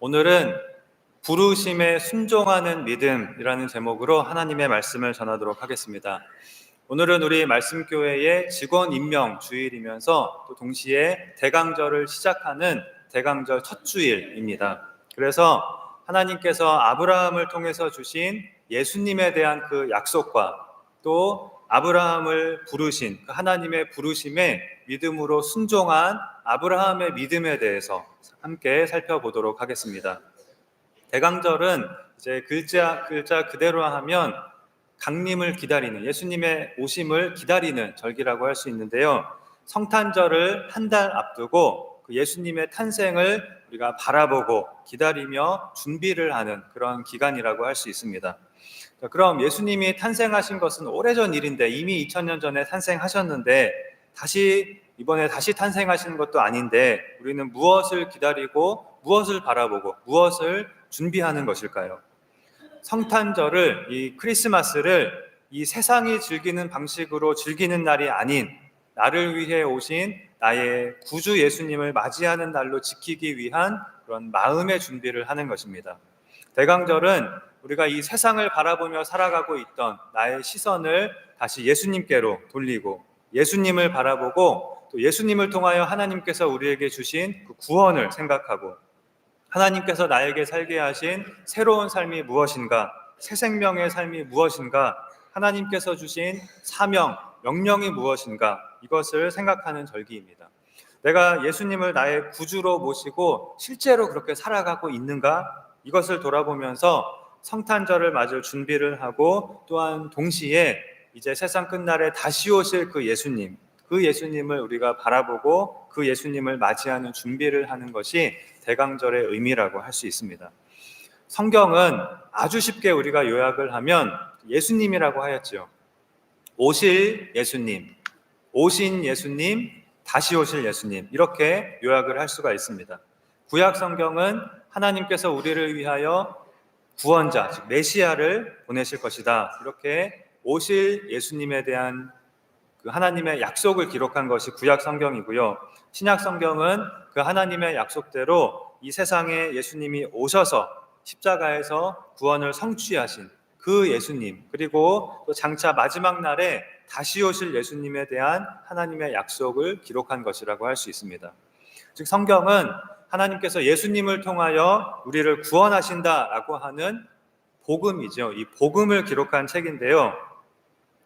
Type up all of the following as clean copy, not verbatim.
오늘은 부르심에 순종하는 믿음이라는 제목으로 하나님의 말씀을 전하도록 하겠습니다. 오늘은 우리 말씀교회의 직원 임명 주일이면서 또 동시에 대강절을 시작하는 대강절 첫 주일입니다. 그래서 하나님께서 아브라함을 통해서 주신 예수님에 대한 그 약속과 또 아브라함을 부르신 그 하나님의 부르심에 믿음으로 순종한 아브라함의 믿음에 대해서 함께 살펴보도록 하겠습니다. 대강절은 이제 글자 그대로 하면 강림을 기다리는, 예수님의 오심을 기다리는 절기라고 할 수 있는데요. 성탄절을 한 달 앞두고 그 예수님의 탄생을 우리가 바라보고 기다리며 준비를 하는 그런 기간이라고 할 수 있습니다. 그럼 예수님이 탄생하신 것은 오래전 일인데, 이미 2000년 전에 탄생하셨는데 이번에 다시 탄생하시는 것도 아닌데 우리는 무엇을 기다리고 무엇을 바라보고 무엇을 준비하는 것일까요? 성탄절을, 이 크리스마스를 이 세상이 즐기는 방식으로 즐기는 날이 아닌 나를 위해 오신 나의 구주 예수님을 맞이하는 날로 지키기 위한 그런 마음의 준비를 하는 것입니다. 대강절은 우리가 이 세상을 바라보며 살아가고 있던 나의 시선을 다시 예수님께로 돌리고 예수님을 바라보고 또 예수님을 통하여 하나님께서 우리에게 주신 그 구원을 생각하고 하나님께서 나에게 살게 하신 새로운 삶이 무엇인가, 새 생명의 삶이 무엇인가, 하나님께서 주신 사명, 명령이 무엇인가, 이것을 생각하는 절기입니다. 내가 예수님을 나의 구주로 모시고 실제로 그렇게 살아가고 있는가, 이것을 돌아보면서 성탄절을 맞을 준비를 하고 또한 동시에 이제 세상 끝날에 다시 오실 그 예수님을 우리가 바라보고 그 예수님을 맞이하는 준비를 하는 것이 대강절의 의미라고 할 수 있습니다. 성경은 아주 쉽게 우리가 요약을 하면 예수님이라고 하였죠. 오실 예수님, 오신 예수님, 다시 오실 예수님, 이렇게 요약을 할 수가 있습니다. 구약 성경은 하나님께서 우리를 위하여 구원자, 즉 메시아를 보내실 것이다, 이렇게 오실 예수님에 대한 그 하나님의 약속을 기록한 것이 구약 성경이고요. 신약 성경은 그 하나님의 약속대로 이 세상에 예수님이 오셔서 십자가에서 구원을 성취하신 그 예수님, 그리고 또 장차 마지막 날에 다시 오실 예수님에 대한 하나님의 약속을 기록한 것이라고 할 수 있습니다. 즉 성경은 하나님께서 예수님을 통하여 우리를 구원하신다라고 하는 복음이죠. 이 복음을 기록한 책인데요.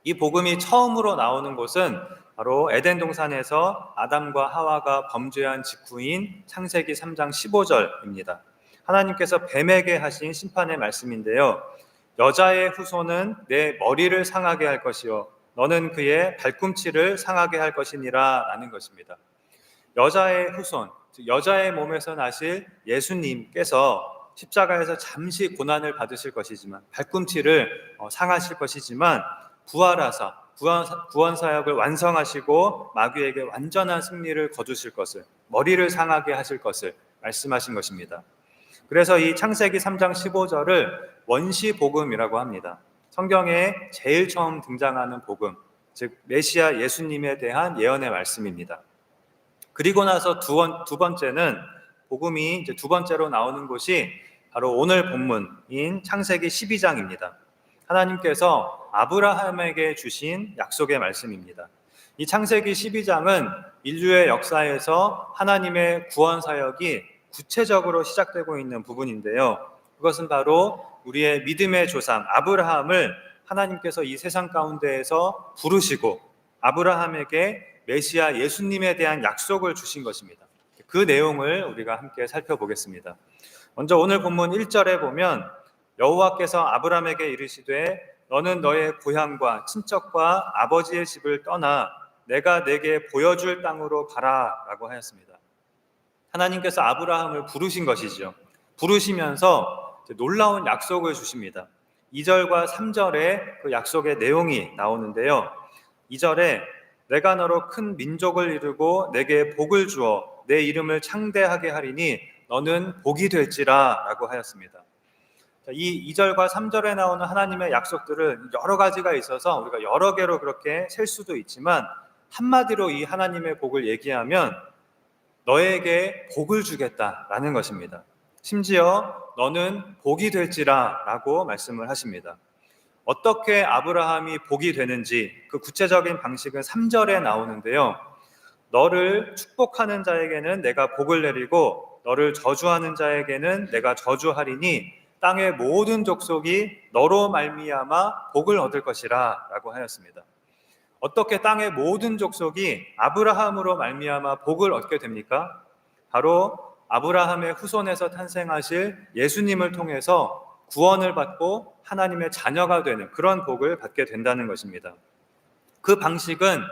이 복음이 처음으로 나오는 곳은 바로 에덴 동산에서 아담과 하와가 범죄한 직후인 창세기 3장 15절입니다. 하나님께서 뱀에게 하신 심판의 말씀인데요. 여자의 후손은 내 머리를 상하게 할 것이요 너는 그의 발꿈치를 상하게 할 것이니라 라는 것입니다. 여자의 후손, 즉 여자의 몸에서 나실 예수님께서 십자가에서 잠시 고난을 받으실 것이지만, 발꿈치를 상하실 것이지만 부활하사 구원 사역을 완성하시고 마귀에게 완전한 승리를 거두실 것을, 머리를 상하게 하실 것을 말씀하신 것입니다. 그래서 이 창세기 3장 15절을 원시복음이라고 합니다. 성경에 제일 처음 등장하는 복음, 즉 메시아 예수님에 대한 예언의 말씀입니다. 그리고 나서 두 번째는, 복음이 이제 두 번째로 나오는 곳이 바로 오늘 본문인 창세기 12장입니다. 하나님께서 아브라함에게 주신 약속의 말씀입니다. 이 창세기 12장은 인류의 역사에서 하나님의 구원 사역이 구체적으로 시작되고 있는 부분인데요. 그것은 바로 우리의 믿음의 조상 아브라함을 하나님께서 이 세상 가운데에서 부르시고 아브라함에게 메시아 예수님에 대한 약속을 주신 것입니다. 그 내용을 우리가 함께 살펴보겠습니다. 먼저 오늘 본문 1절에 보면 여호와께서 아브라함에게 이르시되 너는 너의 고향과 친척과 아버지의 집을 떠나 내가 내게 보여줄 땅으로 가라 라고 하였습니다. 하나님께서 아브라함을 부르신 것이죠. 부르시면서 놀라운 약속을 주십니다. 2절과 3절에 그 약속의 내용이 나오는데요. 2절에 내가 너로 큰 민족을 이루고 내게 복을 주어 내 이름을 창대하게 하리니 너는 복이 될지라 라고 하였습니다. 이 2절과 3절에 나오는 하나님의 약속들은 여러 가지가 있어서 우리가 여러 개로 그렇게 셀 수도 있지만, 한마디로 이 하나님의 복을 얘기하면 너에게 복을 주겠다라는 것입니다. 심지어 너는 복이 될지라 라고 말씀을 하십니다. 어떻게 아브라함이 복이 되는지 그 구체적인 방식은 3절에 나오는데요. 너를 축복하는 자에게는 내가 복을 내리고 너를 저주하는 자에게는 내가 저주하리니 땅의 모든 족속이 너로 말미암아 복을 얻을 것이라 라고 하였습니다. 어떻게 땅의 모든 족속이 아브라함으로 말미암아 복을 얻게 됩니까? 바로 아브라함의 후손에서 탄생하실 예수님을 통해서 구원을 받고 하나님의 자녀가 되는 그런 복을 받게 된다는 것입니다. 그 방식은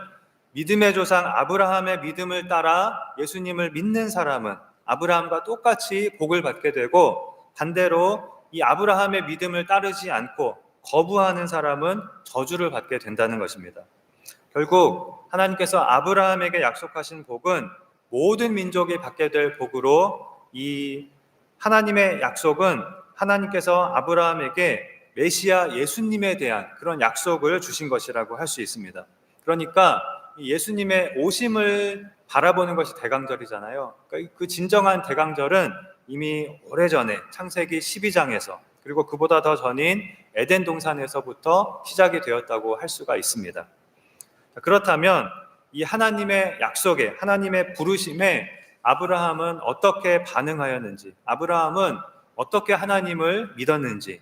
믿음의 조상 아브라함의 믿음을 따라 예수님을 믿는 사람은 아브라함과 똑같이 복을 받게 되고, 반대로 이 아브라함의 믿음을 따르지 않고 거부하는 사람은 저주를 받게 된다는 것입니다. 결국 하나님께서 아브라함에게 약속하신 복은 모든 민족이 받게 될 복으로, 이 하나님의 약속은 하나님께서 아브라함에게 메시아 예수님에 대한 그런 약속을 주신 것이라고 할 수 있습니다. 그러니까 예수님의 오심을 바라보는 것이 대강절이잖아요. 그러니까 그 진정한 대강절은 이미 오래전에 창세기 12장에서, 그리고 그보다 더 전인 에덴 동산에서부터 시작이 되었다고 할 수가 있습니다. 그렇다면 이 하나님의 약속에, 하나님의 부르심에 아브라함은 어떻게 반응하였는지, 아브라함은 어떻게 하나님을 믿었는지,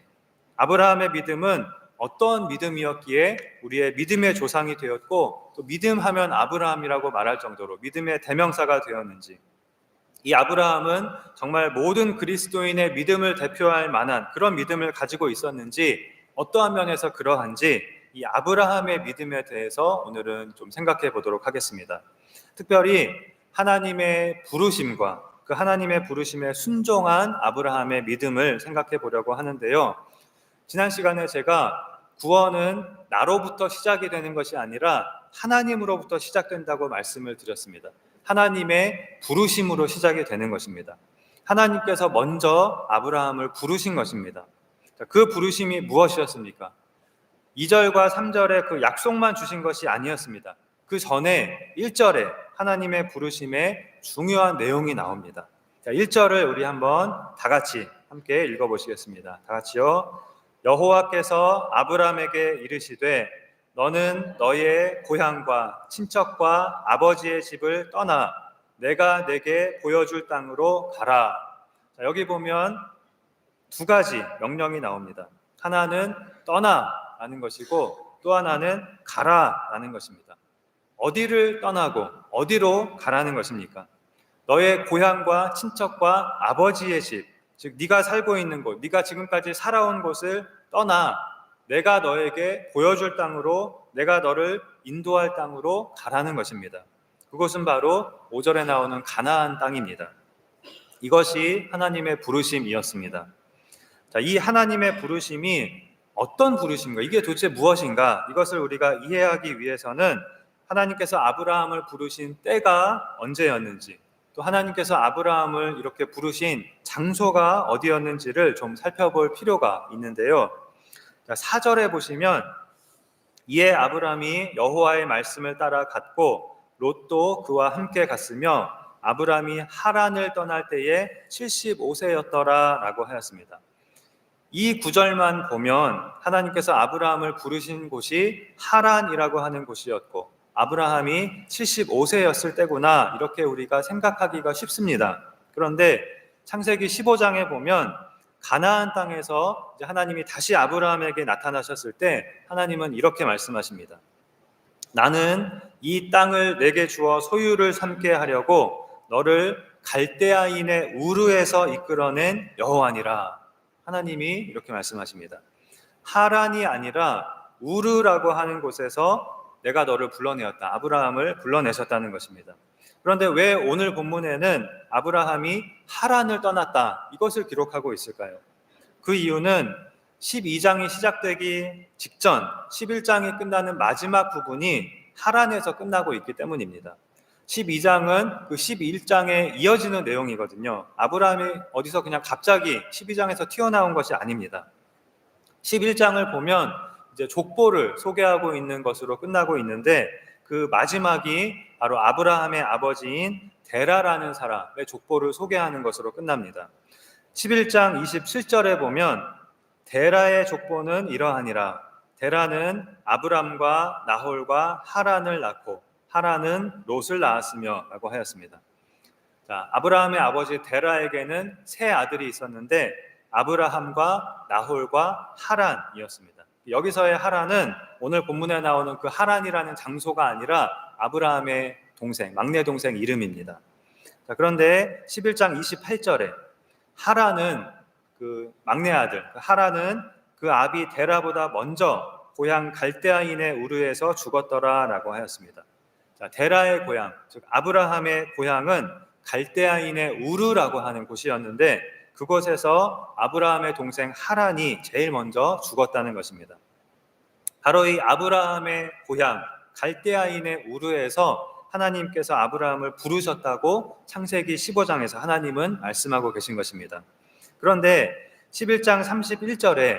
아브라함의 믿음은 어떤 믿음이었기에 우리의 믿음의 조상이 되었고, 또 믿음하면 아브라함이라고 말할 정도로 믿음의 대명사가 되었는지, 이 아브라함은 정말 모든 그리스도인의 믿음을 대표할 만한 그런 믿음을 가지고 있었는지, 어떠한 면에서 그러한지 이 아브라함의 믿음에 대해서 오늘은 좀 생각해 보도록 하겠습니다. 특별히 하나님의 부르심과 그 하나님의 부르심에 순종한 아브라함의 믿음을 생각해 보려고 하는데요. 지난 시간에 제가 구원은 나로부터 시작이 되는 것이 아니라 하나님으로부터 시작된다고 말씀을 드렸습니다. 하나님의 부르심으로 시작이 되는 것입니다. 하나님께서 먼저 아브라함을 부르신 것입니다. 그 부르심이 무엇이었습니까? 2절과 3절에 그 약속만 주신 것이 아니었습니다. 그 전에 1절에 하나님의 부르심에 중요한 내용이 나옵니다. 1절을 우리 한번 다 같이 함께 읽어보시겠습니다. 다 같이요. 여호와께서 아브라함에게 이르시되 너는 너의 고향과 친척과 아버지의 집을 떠나 내가 내게 보여줄 땅으로 가라. 여기 보면 두 가지 명령이 나옵니다. 하나는 떠나라는 것이고 또 하나는 가라라는 것입니다. 어디를 떠나고 어디로 가라는 것입니까? 너의 고향과 친척과 아버지의 집, 즉 네가 살고 있는 곳, 네가 지금까지 살아온 곳을 떠나 내가 너에게 보여줄 땅으로, 내가 너를 인도할 땅으로 가라는 것입니다. 그것은 바로 5절에 나오는 가나안 땅입니다. 이것이 하나님의 부르심이었습니다. 자, 이 하나님의 부르심이 어떤 부르심인가, 이게 도대체 무엇인가, 이것을 우리가 이해하기 위해서는 하나님께서 아브라함을 부르신 때가 언제였는지, 또 하나님께서 아브라함을 이렇게 부르신 장소가 어디였는지를 좀 살펴볼 필요가 있는데요. 4절에 보시면 이에 아브라함이 여호와의 말씀을 따라 갔고 롯도 그와 함께 갔으며 아브라함이 하란을 떠날 때에 75세였더라 라고 하였습니다. 이 구절만 보면 하나님께서 아브라함을 부르신 곳이 하란이라고 하는 곳이었고 아브라함이 75세였을 때구나, 이렇게 우리가 생각하기가 쉽습니다. 그런데 창세기 15장에 보면 가나안 땅에서 이제 하나님이 다시 아브라함에게 나타나셨을 때 하나님은 이렇게 말씀하십니다. 나는 이 땅을 내게 주어 소유를 삼게 하려고 너를 갈대아인의 우르에서 이끌어낸 여호와니라. 하나님이 이렇게 말씀하십니다. 하란이 아니라 우르라고 하는 곳에서 내가 너를 불러내었다. 아브라함을 불러내셨다는 것입니다. 그런데 왜 오늘 본문에는 아브라함이 하란을 떠났다, 이것을 기록하고 있을까요? 그 이유는 12장이 시작되기 직전 11장이 끝나는 마지막 부분이 하란에서 끝나고 있기 때문입니다. 12장은 그 11장에 이어지는 내용이거든요. 아브라함이 어디서 그냥 갑자기 12장에서 튀어나온 것이 아닙니다. 11장을 보면 이제 족보를 소개하고 있는 것으로 끝나고 있는데 그 마지막이 바로 아브라함의 아버지인 데라라는 사람의 족보를 소개하는 것으로 끝납니다. 11장 27절에 보면 데라의 족보는 이러하니라. 데라는 아브람과 나홀과 하란을 낳고 하란은 롯을 낳았으며 라고 하였습니다. 자, 아브라함의 아버지 데라에게는 세 아들이 있었는데 아브라함과 나홀과 하란이었습니다. 여기서의 하란은 오늘 본문에 나오는 그 하란이라는 장소가 아니라 아브라함의 동생, 막내 동생 이름입니다. 자, 그런데 11장 28절에 하란은 그 막내 아들, 하란은 그 아비 데라보다 먼저 고향 갈대아인의 우르에서 죽었더라 라고 하였습니다. 자, 데라의 고향, 즉 아브라함의 고향은 갈대아인의 우르라고 하는 곳이었는데 그곳에서 아브라함의 동생 하란이 제일 먼저 죽었다는 것입니다. 바로 이 아브라함의 고향 갈대아인의 우르에서 하나님께서 아브라함을 부르셨다고 창세기 15장에서 하나님은 말씀하고 계신 것입니다. 그런데 11장 31절에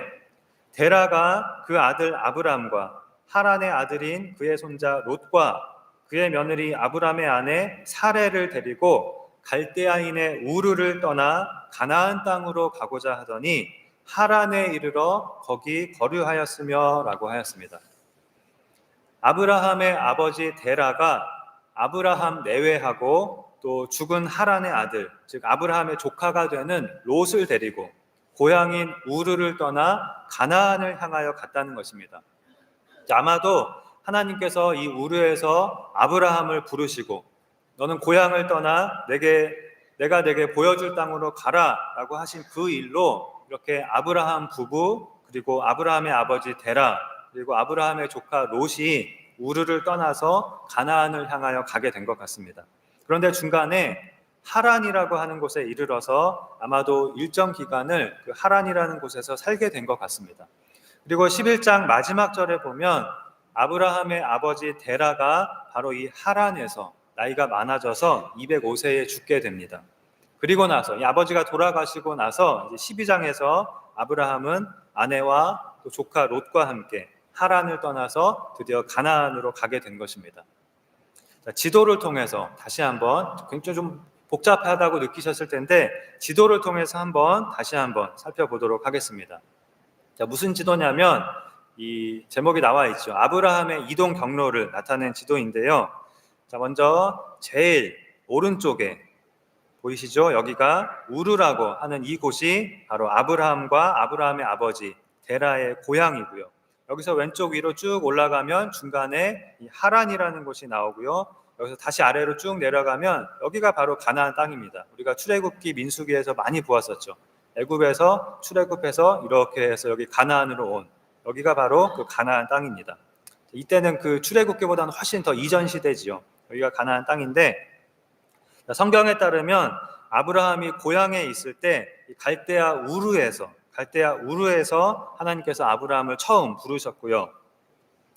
데라가 그 아들 아브람과 하란의 아들인 그의 손자 롯과 그의 며느리 아브람의 아내 사레를 데리고 갈대아인의 우르를 떠나 가나안 땅으로 가고자 하더니 하란에 이르러 거기 거류하였으며 라고 하였습니다. 아브라함의 아버지 데라가 아브라함 내외하고 또 죽은 하란의 아들, 즉 아브라함의 조카가 되는 롯을 데리고 고향인 우르를 떠나 가나안을 향하여 갔다는 것입니다. 아마도 하나님께서 이 우르에서 아브라함을 부르시고 너는 고향을 떠나 내가 내게 보여줄 땅으로 가라 라고 하신 그 일로 이렇게 아브라함 부부 그리고 아브라함의 아버지 데라 그리고 아브라함의 조카 롯이 우르를 떠나서 가나안을 향하여 가게 된 것 같습니다. 그런데 중간에 하란이라고 하는 곳에 이르러서 아마도 일정 기간을 그 하란이라는 곳에서 살게 된 것 같습니다. 그리고 11장 마지막 절에 보면 아브라함의 아버지 데라가 바로 이 하란에서 나이가 많아져서 205세에 죽게 됩니다. 그리고 나서 이 아버지가 돌아가시고 나서 이제 12장에서 아브라함은 아내와 또 조카 롯과 함께 하란을 떠나서 드디어 가나안으로 가게 된 것입니다. 자, 지도를 통해서 다시 한번 굉장히 좀 복잡하다고 느끼셨을 텐데 지도를 통해서 다시 한번 살펴보도록 하겠습니다. 자, 무슨 지도냐면 이 제목이 나와 있죠. 아브라함의 이동 경로를 나타낸 지도인데요. 자, 먼저 제일 오른쪽에 보이시죠? 여기가 우르라고 하는 이곳이 바로 아브라함과 아브라함의 아버지 데라의 고향이고요. 여기서 왼쪽 위로 쭉 올라가면 중간에 이 하란이라는 곳이 나오고요. 여기서 다시 아래로 쭉 내려가면 여기가 바로 가나안 땅입니다. 우리가 출애굽기 민수기에서 많이 보았었죠. 애굽에서 출애굽해서 이렇게 해서 여기 가나안으로 온 여기가 바로 그 가나안 땅입니다. 이때는 그 출애굽기보다는 훨씬 더 이전 시대지요. 여기가 가나안 땅인데 성경에 따르면 아브라함이 고향에 있을 때 갈대아 우르에서 하나님께서 아브라함을 처음 부르셨고요.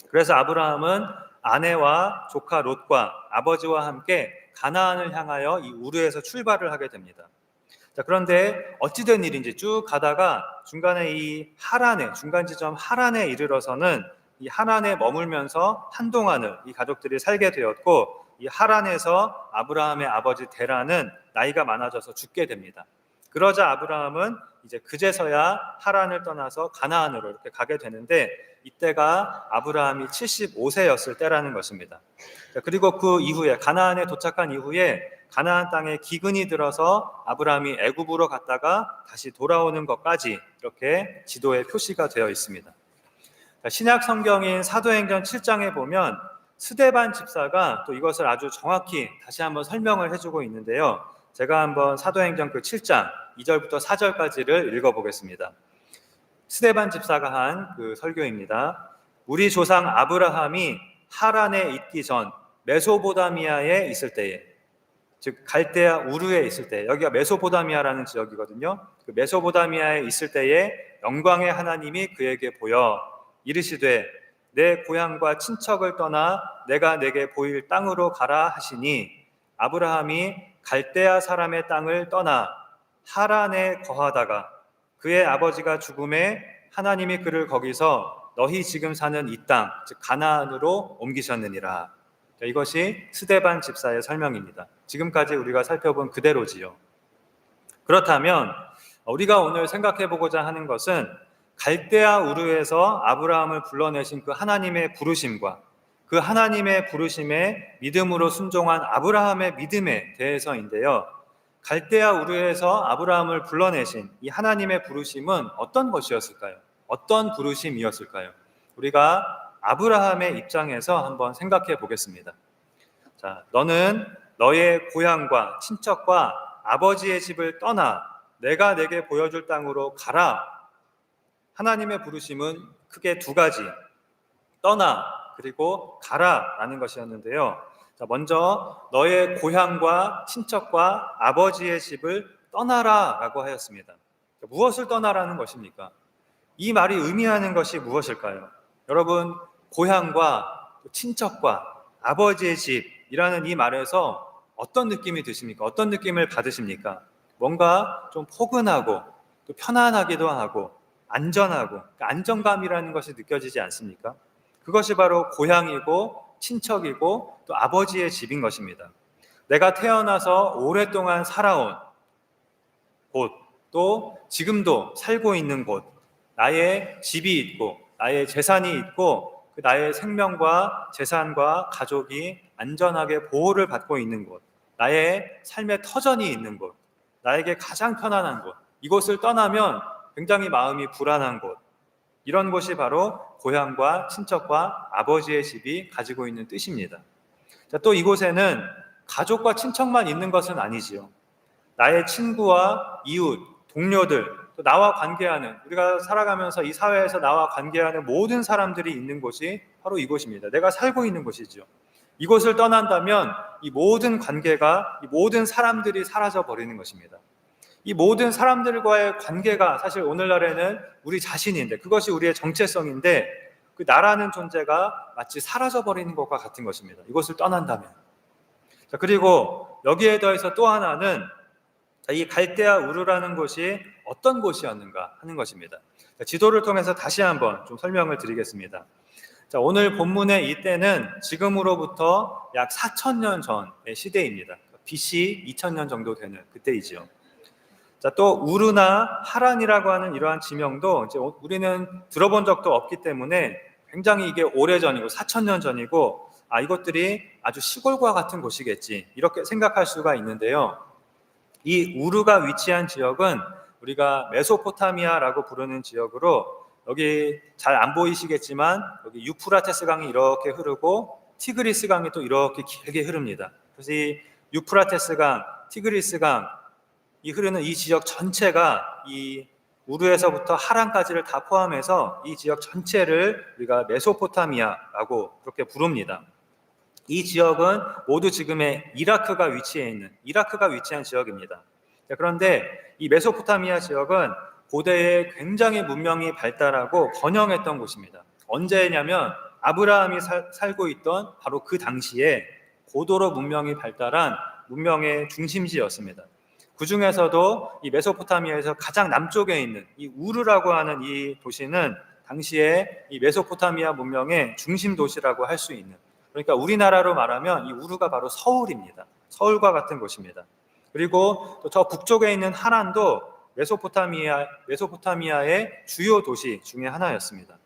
그래서 아브라함은 아내와 조카 롯과 아버지와 함께 가나안을 향하여 이 우르에서 출발을 하게 됩니다. 자, 그런데 어찌된 일인지 쭉 가다가 중간에 이 하란에 중간 지점 하란에 이르러서는 이 하란에 머물면서 한동안을 이 가족들이 살게 되었고 이 하란에서 아브라함의 아버지 데라는 나이가 많아져서 죽게 됩니다. 그러자 아브라함은 이제 그제서야 하란을 떠나서 가나안으로 이렇게 가게 되는데 이때가 아브라함이 75세였을 때라는 것입니다. 그리고 그 이후에 가나안에 도착한 이후에 가나안 땅에 기근이 들어서 아브라함이 애굽으로 갔다가 다시 돌아오는 것까지 이렇게 지도에 표시가 되어 있습니다. 신약 성경인 사도행전 7장에 보면 스데반 집사가 또 이것을 아주 정확히 다시 한번 설명을 해주고 있는데요. 제가 한번 사도행전 그 7장 2절부터 4절까지를 읽어보겠습니다. 스데반 집사가 한 그 설교입니다. 우리 조상 아브라함이 하란에 있기 전 메소포타미아에 있을 때에, 즉 갈대아 우르에 있을 때, 여기가 메소포타미아라는 지역이거든요. 그 메소포타미아에 있을 때에 영광의 하나님이 그에게 보여 이르시되 내 고향과 친척을 떠나 내가 내게 보일 땅으로 가라 하시니 아브라함이 갈대아 사람의 땅을 떠나 하란에 거하다가 그의 아버지가 죽음에 하나님이 그를 거기서 너희 지금 사는 이 땅, 즉 가나안으로 옮기셨느니라. 이것이 스데반 집사의 설명입니다. 지금까지 우리가 살펴본 그대로지요. 그렇다면 우리가 오늘 생각해 보고자 하는 것은 갈대아 우르에서 아브라함을 불러내신 그 하나님의 부르심과 그 하나님의 부르심에 믿음으로 순종한 아브라함의 믿음에 대해서인데요. 갈대아 우르에서 아브라함을 불러내신 이 하나님의 부르심은 어떤 것이었을까요? 어떤 부르심이었을까요? 우리가 아브라함의 입장에서 한번 생각해 보겠습니다. 자, 너는 너의 고향과 친척과 아버지의 집을 떠나 내가 내게 보여줄 땅으로 가라. 하나님의 부르심은 크게 두 가지, 떠나 그리고 가라라는 것이었는데요. 자, 먼저 너의 고향과 친척과 아버지의 집을 떠나라라고 하였습니다. 무엇을 떠나라는 것입니까? 이 말이 의미하는 것이 무엇일까요? 여러분, 고향과 친척과 아버지의 집이라는 이 말에서 어떤 느낌이 드십니까? 어떤 느낌을 받으십니까? 뭔가 좀 포근하고 또 편안하기도 하고 안전하고, 안정감이라는 것이 느껴지지 않습니까? 그것이 바로 고향이고 친척이고 또 아버지의 집인 것입니다. 내가 태어나서 오랫동안 살아온 곳, 또 지금도 살고 있는 곳, 나의 집이 있고 나의 재산이 있고 그 나의 생명과 재산과 가족이 안전하게 보호를 받고 있는 곳, 나의 삶의 터전이 있는 곳, 나에게 가장 편안한 곳, 이곳을 떠나면 굉장히 마음이 불안한 곳, 이런 곳이 바로 고향과 친척과 아버지의 집이 가지고 있는 뜻입니다. 자, 또 이곳에는 가족과 친척만 있는 것은 아니지요. 나의 친구와 이웃, 동료들, 또 나와 관계하는, 우리가 살아가면서 이 사회에서 나와 관계하는 모든 사람들이 있는 곳이 바로 이곳입니다. 내가 살고 있는 곳이죠. 이곳을 떠난다면 이 모든 관계가, 이 모든 사람들이 사라져 버리는 것입니다. 이 모든 사람들과의 관계가 사실 오늘날에는 우리 자신인데, 그것이 우리의 정체성인데 그 나라는 존재가 마치 사라져버리는 것과 같은 것입니다. 이곳을 떠난다면. 자, 그리고 여기에 더해서 또 하나는 이 갈대아 우르라는 곳이 어떤 곳이었는가 하는 것입니다. 자, 지도를 통해서 다시 한번 좀 설명을 드리겠습니다. 자, 오늘 본문의 이때는 지금으로부터 약 4,000년 전의 시대입니다. BC 2,000년 정도 되는 그때이지요. 자, 또 우르나 하란이라고 하는 이러한 지명도 이제 우리는 들어본 적도 없기 때문에 굉장히 이게 오래전이고 4,000년 전이고 이것들이 아주 시골과 같은 곳이겠지 이렇게 생각할 수가 있는데요. 이 우르가 위치한 지역은 우리가 메소포타미아라고 부르는 지역으로 여기 잘 안 보이시겠지만 여기 유프라테스 강이 이렇게 흐르고 티그리스 강이 또 이렇게 길게 흐릅니다. 그래서 이 유프라테스 강, 티그리스 강 이 흐르는 이 지역 전체가 이 우르에서부터 하란까지를 다 포함해서 이 지역 전체를 우리가 메소포타미아라고 그렇게 부릅니다. 이 지역은 모두 지금의 이라크가 위치한 지역입니다. 그런데 이 메소포타미아 지역은 고대에 굉장히 문명이 발달하고 번영했던 곳입니다. 언제냐면 아브라함이 살고 있던 바로 그 당시에 고도로 문명이 발달한 문명의 중심지였습니다. 그 중에서도 이 메소포타미아에서 가장 남쪽에 있는 이 우르라고 하는 이 도시는 당시에 이 메소포타미아 문명의 중심 도시라고 할 수 있는, 그러니까 우리나라로 말하면 이 우르가 바로 서울입니다. 서울과 같은 곳입니다. 그리고 또 저 북쪽에 있는 하란도 메소포타미아의 주요 도시 중에 하나였습니다.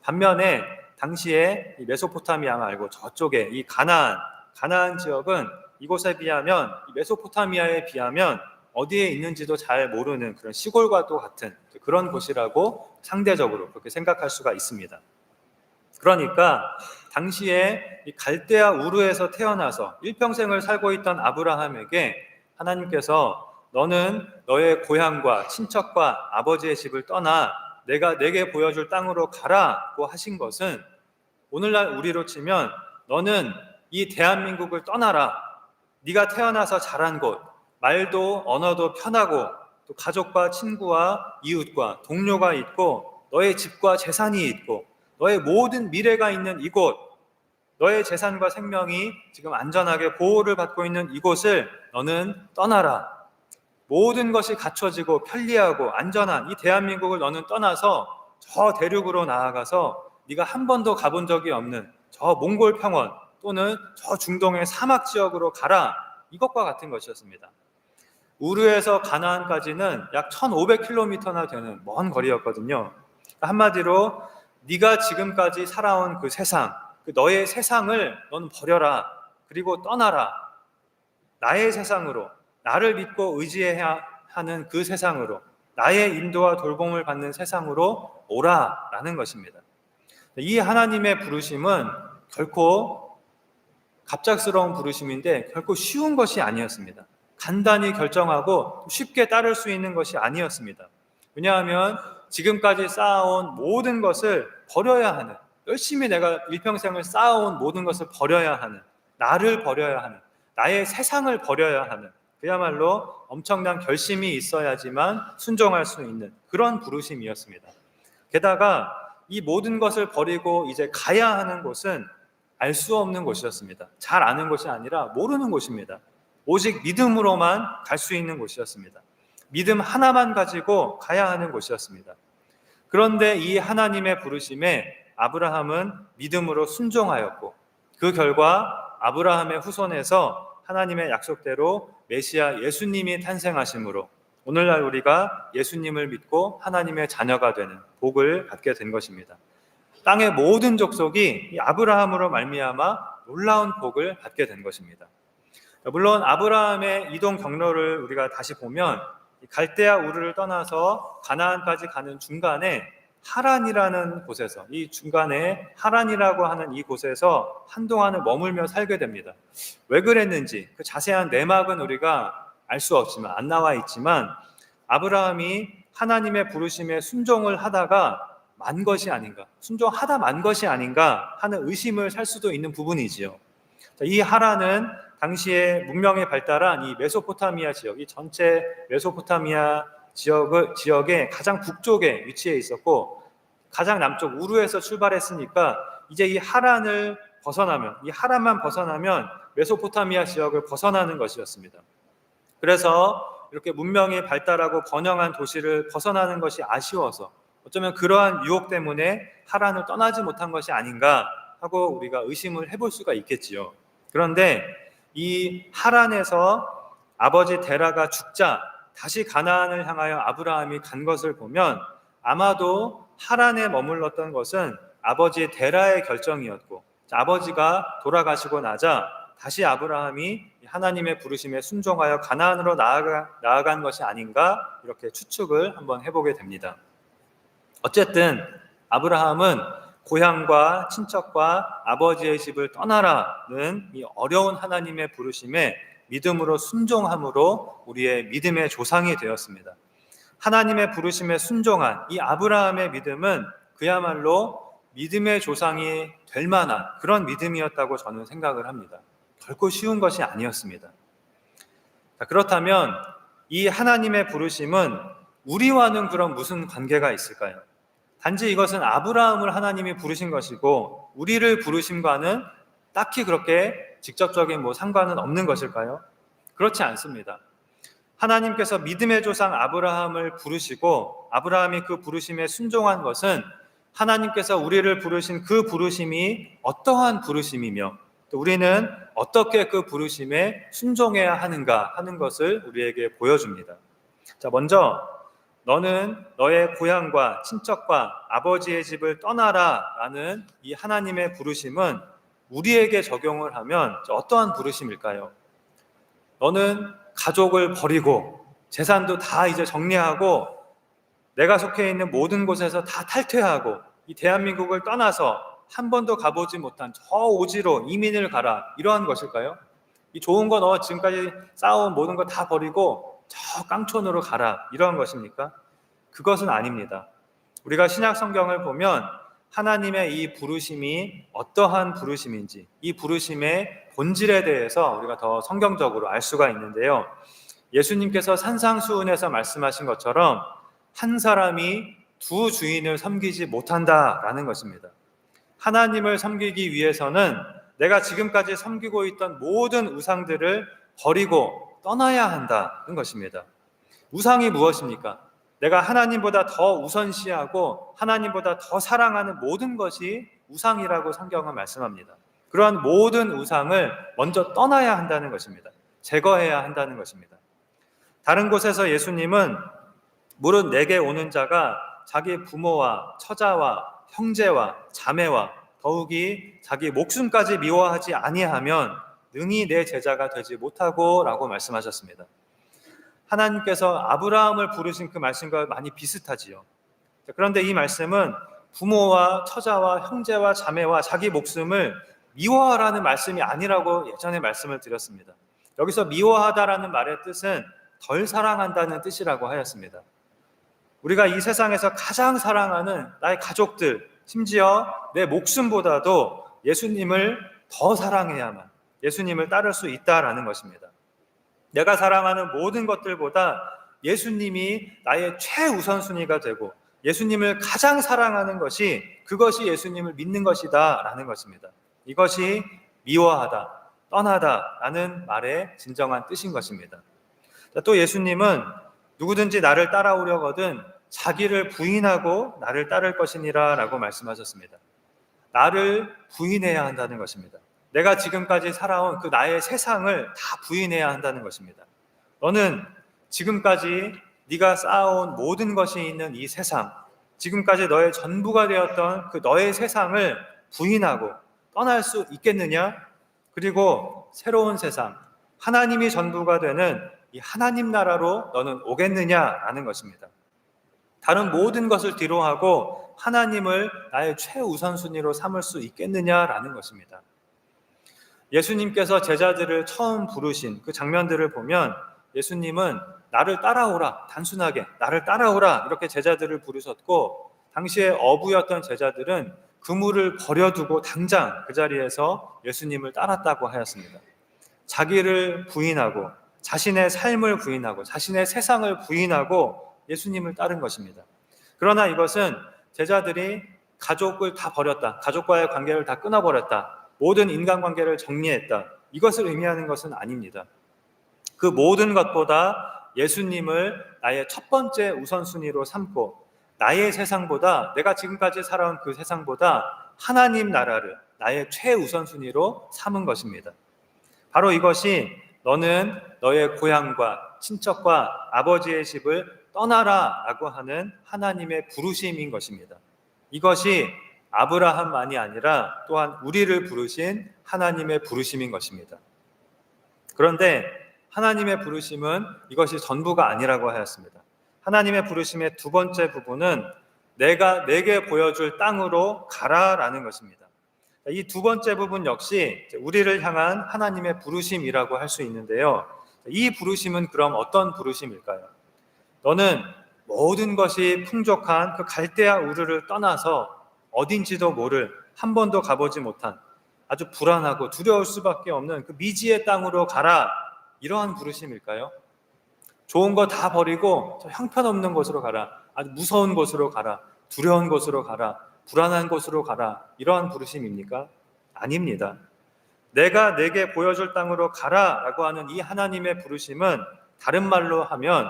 반면에 당시에 이 메소포타미아 말고 저쪽에 이 가나안 지역은 이곳에 비하면, 이 메소포타미아에 비하면 어디에 있는지도 잘 모르는 그런 시골과도 같은 그런 곳이라고 상대적으로 그렇게 생각할 수가 있습니다. 그러니까 당시에 이 갈대아 우르에서 태어나서 일평생을 살고 있던 아브라함에게 하나님께서 너는 너의 고향과 친척과 아버지의 집을 떠나 내가 내게 보여줄 땅으로 가라고 하신 것은, 오늘날 우리로 치면 너는 이 대한민국을 떠나라. 네가 태어나서 자란 곳, 말도 언어도 편하고 또 가족과 친구와 이웃과 동료가 있고 너의 집과 재산이 있고 너의 모든 미래가 있는 이곳, 너의 재산과 생명이 지금 안전하게 보호를 받고 있는 이곳을 너는 떠나라. 모든 것이 갖춰지고 편리하고 안전한 이 대한민국을 너는 떠나서 저 대륙으로 나아가서 네가 한 번도 가본 적이 없는 저 몽골 평원 또는 저 중동의 사막 지역으로 가라. 이것과 같은 것이었습니다. 우르에서 가나안까지는 약 1500km나 되는 먼 거리였거든요. 한마디로 네가 지금까지 살아온 그 세상, 그 너의 세상을 너는 버려라. 그리고 떠나라. 나의 세상으로, 나를 믿고 의지해야 하는 그 세상으로, 나의 인도와 돌봄을 받는 세상으로 오라라는 것입니다. 이 하나님의 부르심은 결코 갑작스러운 부르심인데 결코 쉬운 것이 아니었습니다. 간단히 결정하고 쉽게 따를 수 있는 것이 아니었습니다. 왜냐하면 지금까지 쌓아온 모든 것을 버려야 하는, 열심히 내가 일평생을 쌓아온 모든 것을 버려야 하는, 나를 버려야 하는, 나의 세상을 버려야 하는, 그야말로 엄청난 결심이 있어야지만 순종할 수 있는 그런 부르심이었습니다. 게다가 이 모든 것을 버리고 이제 가야 하는 곳은 알 수 없는 곳이었습니다. 잘 아는 곳이 아니라 모르는 곳입니다. 오직 믿음으로만 갈 수 있는 곳이었습니다. 믿음 하나만 가지고 가야 하는 곳이었습니다. 그런데 이 하나님의 부르심에 아브라함은 믿음으로 순종하였고, 그 결과 아브라함의 후손에서 하나님의 약속대로 메시아 예수님이 탄생하심으로 오늘날 우리가 예수님을 믿고 하나님의 자녀가 되는 복을 받게 된 것입니다. 땅의 모든 족속이 이 아브라함으로 말미암아 놀라운 복을 받게 된 것입니다. 물론 아브라함의 이동 경로를 우리가 다시 보면 갈대아 우르를 떠나서 가나안까지 가는 중간에 하란이라는 곳에서, 이 중간에 하란이라고 하는 이 곳에서 한동안을 머물며 살게 됩니다. 왜 그랬는지 그 자세한 내막은 우리가 알 수 없지만, 안 나와 있지만, 아브라함이 하나님의 부르심에 순종을 하다가 만 것이 아닌가, 순종하다 만 것이 아닌가 하는 의심을 살 수도 있는 부분이지요. 이 하란은 당시에 문명에 발달한 이 메소포타미아 지역, 이 전체 메소포타미아 지역의 가장 북쪽에 위치해 있었고, 가장 남쪽 우르에서 출발했으니까 이제 이 하란을 벗어나면, 이 하란만 벗어나면 메소포타미아 지역을 벗어나는 것이었습니다. 그래서 이렇게 문명이 발달하고 번영한 도시를 벗어나는 것이 아쉬워서, 어쩌면 그러한 유혹 때문에 하란을 떠나지 못한 것이 아닌가 하고 우리가 의심을 해볼 수가 있겠지요. 그런데 이 하란에서 아버지 데라가 죽자 다시 가나안을 향하여 아브라함이 간 것을 보면 아마도 하란에 머물렀던 것은 아버지 데라의 결정이었고, 아버지가 돌아가시고 나자 다시 아브라함이 하나님의 부르심에 순종하여 가나안으로 나아간 것이 아닌가, 이렇게 추측을 한번 해보게 됩니다. 어쨌든 아브라함은 고향과 친척과 아버지의 집을 떠나라는 이 어려운 하나님의 부르심에 믿음으로 순종함으로 우리의 믿음의 조상이 되었습니다. 하나님의 부르심에 순종한 이 아브라함의 믿음은 그야말로 믿음의 조상이 될 만한 그런 믿음이었다고 저는 생각을 합니다. 결코 쉬운 것이 아니었습니다. 그렇다면 이 하나님의 부르심은 우리와는 그럼 무슨 관계가 있을까요? 단지 이것은 아브라함을 하나님이 부르신 것이고 우리를 부르심과는 딱히 그렇게 직접적인 상관은 없는 것일까요? 그렇지 않습니다. 하나님께서 믿음의 조상 아브라함을 부르시고 아브라함이 그 부르심에 순종한 것은 하나님께서 우리를 부르신 그 부르심이 어떠한 부르심이며 또 우리는 어떻게 그 부르심에 순종해야 하는가 하는 것을 우리에게 보여줍니다. 자, 먼저 너는 너의 고향과 친척과 아버지의 집을 떠나라 라는 이 하나님의 부르심은 우리에게 적용을 하면 어떠한 부르심일까요? 너는 가족을 버리고 재산도 다 이제 정리하고 내가 속해 있는 모든 곳에서 다 탈퇴하고 이 대한민국을 떠나서 한 번도 가보지 못한 저 오지로 이민을 가라, 이러한 것일까요? 이 좋은 거 너 지금까지 쌓아온 모든 거 다 버리고 저 깡촌으로 가라, 이러한 것입니까? 그것은 아닙니다. 우리가 신약 성경을 보면 하나님의 이 부르심이 어떠한 부르심인지, 이 부르심의 본질에 대해서 우리가 더 성경적으로 알 수가 있는데요. 예수님께서 산상수훈에서 말씀하신 것처럼 한 사람이 두 주인을 섬기지 못한다라는 것입니다. 하나님을 섬기기 위해서는 내가 지금까지 섬기고 있던 모든 우상들을 버리고 떠나야 한다는 것입니다. 우상이 무엇입니까? 내가 하나님보다 더 우선시하고 하나님보다 더 사랑하는 모든 것이 우상이라고 성경은 말씀합니다. 그러한 모든 우상을 먼저 떠나야 한다는 것입니다. 제거해야 한다는 것입니다. 다른 곳에서 예수님은 무릇 내게 오는 자가 자기 부모와 처자와 형제와 자매와 더욱이 자기 목숨까지 미워하지 아니하면 능히 내 제자가 되지 못하고 라고 말씀하셨습니다. 하나님께서 아브라함을 부르신 그 말씀과 많이 비슷하지요. 그런데 이 말씀은 부모와 처자와 형제와 자매와 자기 목숨을 미워하라는 말씀이 아니라고 예전에 말씀을 드렸습니다. 여기서 미워하다라는 말의 뜻은 덜 사랑한다는 뜻이라고 하였습니다. 우리가 이 세상에서 가장 사랑하는 나의 가족들, 심지어 내 목숨보다도 예수님을 더 사랑해야만 예수님을 따를 수 있다라는 것입니다. 내가 사랑하는 모든 것들보다 예수님이 나의 최우선순위가 되고 예수님을 가장 사랑하는 것이 그것이 예수님을 믿는 것이다 라는 것입니다. 이것이 미워하다, 떠나다라는 말의 진정한 뜻인 것입니다. 또 예수님은 누구든지 나를 따라오려거든 자기를 부인하고 나를 따를 것이니라 라고 말씀하셨습니다. 나를 부인해야 한다는 것입니다. 내가 지금까지 살아온 그 나의 세상을 다 부인해야 한다는 것입니다. 너는 지금까지 네가 쌓아온 모든 것이 있는 이 세상, 지금까지 너의 전부가 되었던 그 너의 세상을 부인하고 떠날 수 있겠느냐? 그리고 새로운 세상, 하나님이 전부가 되는 이 하나님 나라로 너는 오겠느냐라는 것입니다. 다른 모든 것을 뒤로하고 하나님을 나의 최우선순위로 삼을 수 있겠느냐라는 것입니다. 예수님께서 제자들을 처음 부르신 그 장면들을 보면 예수님은 나를 따라오라, 단순하게 나를 따라오라 이렇게 제자들을 부르셨고, 당시에 어부였던 제자들은 그물을 버려두고 당장 그 자리에서 예수님을 따랐다고 하였습니다. 자기를 부인하고 자신의 삶을 부인하고 자신의 세상을 부인하고 예수님을 따른 것입니다. 그러나 이것은 제자들이 가족을 다 버렸다, 가족과의 관계를 다 끊어버렸다, 모든 인간관계를 정리했다, 이것을 의미하는 것은 아닙니다. 그 모든 것보다 예수님을 나의 첫 번째 우선순위로 삼고 나의 세상보다, 내가 지금까지 살아온 그 세상보다 하나님 나라를 나의 최우선순위로 삼은 것입니다. 바로 이것이 너는 너의 고향과 친척과 아버지의 집을 떠나라 라고 하는 하나님의 부르심인 것입니다. 이것이 아브라함만이 아니라 또한 우리를 부르신 하나님의 부르심인 것입니다. 그런데 하나님의 부르심은 이것이 전부가 아니라고 하였습니다. 하나님의 부르심의 두 번째 부분은 내가 내게 보여줄 땅으로 가라라는 것입니다. 이 두 번째 부분 역시 우리를 향한 하나님의 부르심이라고 할 수 있는데요. 이 부르심은 그럼 어떤 부르심일까요? 너는 모든 것이 풍족한 그 갈대아 우르를 떠나서 어딘지도 모를, 한 번도 가보지 못한 아주 불안하고 두려울 수밖에 없는 그 미지의 땅으로 가라, 이러한 부르심일까요? 좋은 거 다 버리고 저 형편없는 곳으로 가라, 아주 무서운 곳으로 가라, 두려운 곳으로 가라, 불안한 곳으로 가라, 이러한 부르심입니까? 아닙니다. 내가 내게 보여줄 땅으로 가라 라고 하는 이 하나님의 부르심은 다른 말로 하면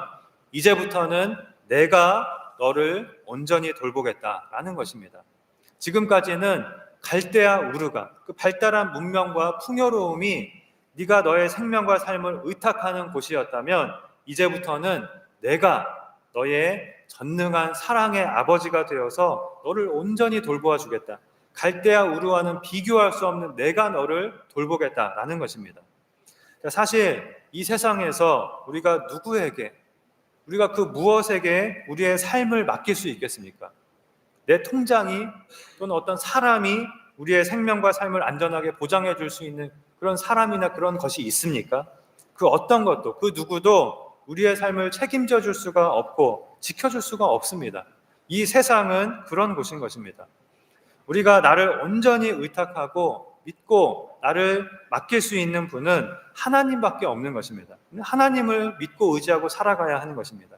이제부터는 내가 너를 온전히 돌보겠다라는 것입니다. 지금까지는 갈대아 우르가, 그 발달한 문명과 풍요로움이 네가 너의 생명과 삶을 의탁하는 곳이었다면 이제부터는 내가 너의 전능한 사랑의 아버지가 되어서 너를 온전히 돌보아 주겠다. 갈대아 우르와는 비교할 수 없는 내가 너를 돌보겠다라는 것입니다. 사실 이 세상에서 우리가 누구에게, 우리가 그 무엇에게 우리의 삶을 맡길 수 있겠습니까? 내 통장이 또는 어떤 사람이 우리의 생명과 삶을 안전하게 보장해 줄 수 있는 그런 사람이나 그런 것이 있습니까? 그 어떤 것도, 그 누구도 우리의 삶을 책임져 줄 수가 없고 지켜줄 수가 없습니다. 이 세상은 그런 곳인 것입니다. 우리가 나를 온전히 의탁하고 믿고 나를 맡길 수 있는 분은 하나님밖에 없는 것입니다. 하나님을 믿고 의지하고 살아가야 하는 것입니다.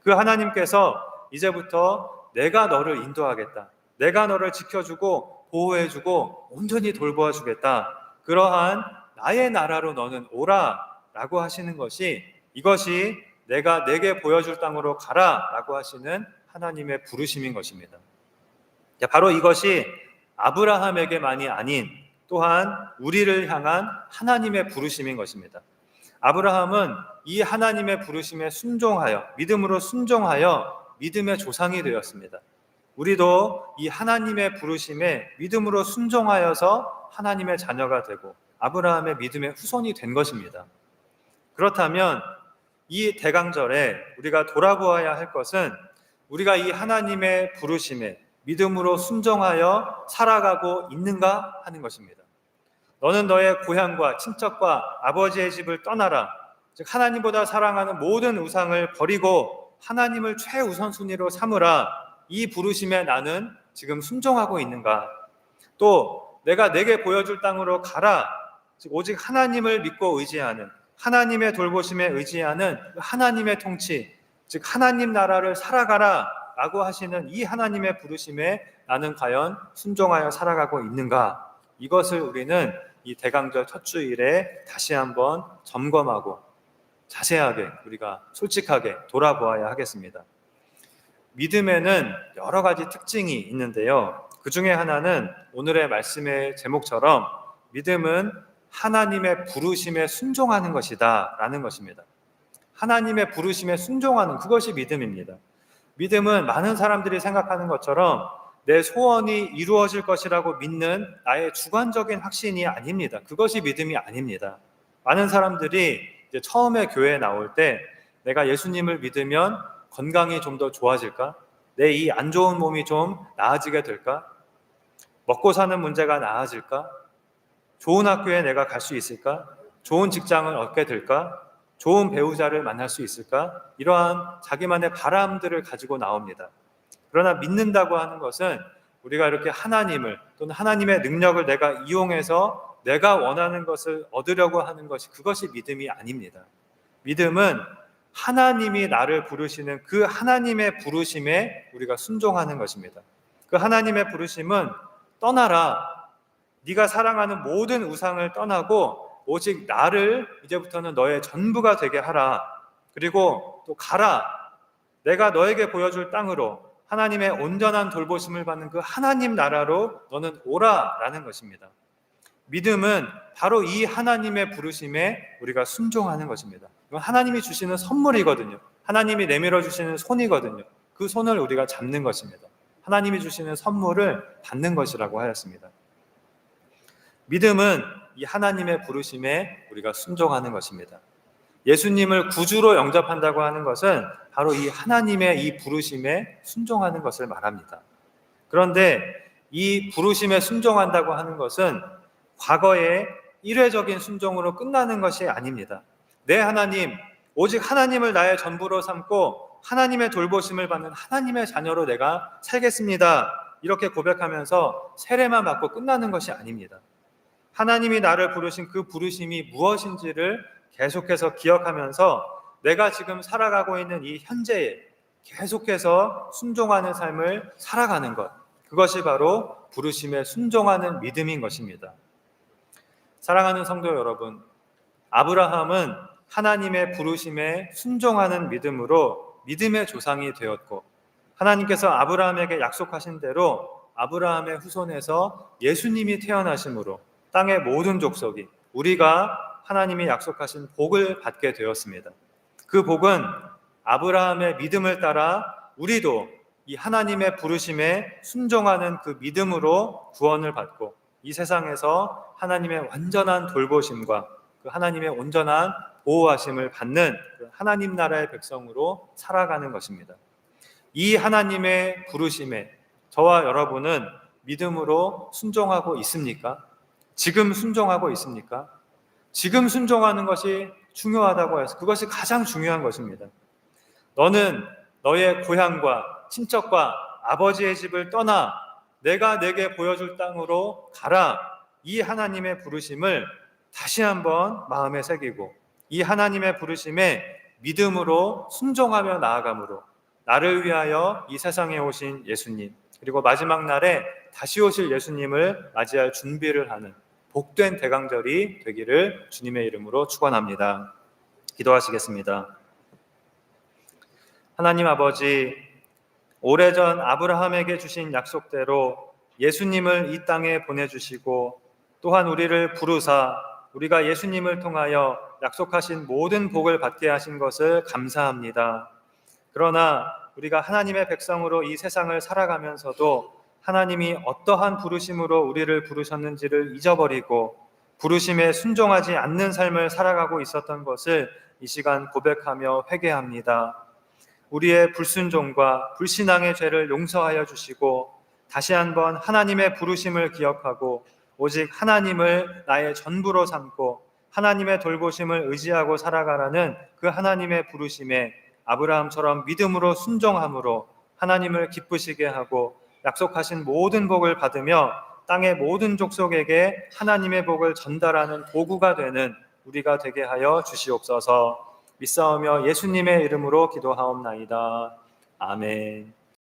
그 하나님께서 이제부터 내가 너를 인도하겠다, 내가 너를 지켜주고 보호해주고 온전히 돌보아 주겠다, 그러한 나의 나라로 너는 오라 라고 하시는 것이, 이것이 내가 내게 보여줄 땅으로 가라 라고 하시는 하나님의 부르심인 것입니다. 바로 이것이 아브라함에게만이 아닌 또한 우리를 향한 하나님의 부르심인 것입니다. 아브라함은 이 하나님의 부르심에 순종하여, 믿음으로 순종하여 믿음의 조상이 되었습니다. 우리도 이 하나님의 부르심에 믿음으로 순종하여서 하나님의 자녀가 되고 아브라함의 믿음의 후손이 된 것입니다. 그렇다면 이 대강절에 우리가 돌아보아야 할 것은 우리가 이 하나님의 부르심에 믿음으로 순종하여 살아가고 있는가 하는 것입니다. 너는 너의 고향과 친척과 아버지의 집을 떠나라. 즉 하나님보다 사랑하는 모든 우상을 버리고 하나님을 최우선순위로 삼으라. 이 부르심에 나는 지금 순종하고 있는가? 또 내가 내게 보여줄 땅으로 가라. 즉 오직 하나님을 믿고 의지하는, 하나님의 돌보심에 의지하는 하나님의 통치, 즉 하나님 나라를 살아가라 라고 하시는 이 하나님의 부르심에 나는 과연 순종하여 살아가고 있는가? 이것을 우리는 이 대강절 첫 주일에 다시 한번 점검하고 자세하게 우리가 솔직하게 돌아보아야 하겠습니다. 믿음에는 여러 가지 특징이 있는데요. 그 중에 하나는 오늘의 말씀의 제목처럼 믿음은 하나님의 부르심에 순종하는 것이다 라는 것입니다. 하나님의 부르심에 순종하는 그것이 믿음입니다. 믿음은 많은 사람들이 생각하는 것처럼 내 소원이 이루어질 것이라고 믿는 나의 주관적인 확신이 아닙니다. 그것이 믿음이 아닙니다. 많은 사람들이 이제 처음에 교회에 나올 때 내가 예수님을 믿으면 건강이 좀 더 좋아질까? 내 이 안 좋은 몸이 좀 나아지게 될까? 먹고 사는 문제가 나아질까? 좋은 학교에 내가 갈 수 있을까? 좋은 직장을 얻게 될까? 좋은 배우자를 만날 수 있을까? 이러한 자기만의 바람들을 가지고 나옵니다. 그러나 믿는다고 하는 것은 우리가 이렇게 하나님을 또는 하나님의 능력을 내가 이용해서 내가 원하는 것을 얻으려고 하는 것이 그것이 믿음이 아닙니다. 믿음은 하나님이 나를 부르시는 그 하나님의 부르심에 우리가 순종하는 것입니다. 그 하나님의 부르심은 떠나라. 네가 사랑하는 모든 우상을 떠나고 오직 나를 이제부터는 너의 전부가 되게 하라. 그리고 또 가라. 내가 너에게 보여줄 땅으로 하나님의 온전한 돌보심을 받는 그 하나님 나라로 너는 오라라는 것입니다. 믿음은 바로 이 하나님의 부르심에 우리가 순종하는 것입니다. 이건 하나님이 주시는 선물이거든요. 하나님이 내밀어 주시는 손이거든요. 그 손을 우리가 잡는 것입니다. 하나님이 주시는 선물을 받는 것이라고 하였습니다. 믿음은 이 하나님의 부르심에 우리가 순종하는 것입니다. 예수님을 구주로 영접한다고 하는 것은 바로 이 하나님의 이 부르심에 순종하는 것을 말합니다. 그런데 이 부르심에 순종한다고 하는 것은 과거의 일회적인 순종으로 끝나는 것이 아닙니다. 내 하나님, 오직 하나님을 나의 전부로 삼고 하나님의 돌보심을 받는 하나님의 자녀로 내가 살겠습니다. 이렇게 고백하면서 세례만 받고 끝나는 것이 아닙니다. 하나님이 나를 부르신 그 부르심이 무엇인지를 계속해서 기억하면서 내가 지금 살아가고 있는 이 현재에 계속해서 순종하는 삶을 살아가는 것, 그것이 바로 부르심에 순종하는 믿음인 것입니다. 사랑하는 성도 여러분, 아브라함은 하나님의 부르심에 순종하는 믿음으로 믿음의 조상이 되었고 하나님께서 아브라함에게 약속하신 대로 아브라함의 후손에서 예수님이 태어나심으로 땅의 모든 족속이 우리가 하나님이 약속하신 복을 받게 되었습니다. 그 복은 아브라함의 믿음을 따라 우리도 이 하나님의 부르심에 순종하는 그 믿음으로 구원을 받고 이 세상에서 하나님의 완전한 돌보심과 그 하나님의 온전한 보호하심을 받는 하나님 나라의 백성으로 살아가는 것입니다. 이 하나님의 부르심에 저와 여러분은 믿음으로 순종하고 있습니까? 지금 순종하고 있습니까? 지금 순종하는 것이 중요하다고 해서 그것이 가장 중요한 것입니다. 너는 너의 고향과 친척과 아버지의 집을 떠나 내가 내게 보여줄 땅으로 가라. 이 하나님의 부르심을 다시 한번 마음에 새기고 이 하나님의 부르심에 믿음으로 순종하며 나아감으로 나를 위하여 이 세상에 오신 예수님 그리고 마지막 날에 다시 오실 예수님을 맞이할 준비를 하는 복된 대강절이 되기를 주님의 이름으로 축원합니다. 기도하시겠습니다. 하나님 아버지, 오래전 아브라함에게 주신 약속대로 예수님을 이 땅에 보내주시고 또한 우리를 부르사 우리가 예수님을 통하여 약속하신 모든 복을 받게 하신 것을 감사합니다. 그러나 우리가 하나님의 백성으로 이 세상을 살아가면서도 하나님이 어떠한 부르심으로 우리를 부르셨는지를 잊어버리고 부르심에 순종하지 않는 삶을 살아가고 있었던 것을 이 시간 고백하며 회개합니다. 우리의 불순종과 불신앙의 죄를 용서하여 주시고 다시 한번 하나님의 부르심을 기억하고 오직 하나님을 나의 전부로 삼고 하나님의 돌보심을 의지하고 살아가라는 그 하나님의 부르심에 아브라함처럼 믿음으로 순종함으로 하나님을 기쁘시게 하고 약속하신 모든 복을 받으며 땅의 모든 족속에게 하나님의 복을 전달하는 도구가 되는 우리가 되게 하여 주시옵소서. 믿사오며 예수님의 이름으로 기도하옵나이다. 아멘.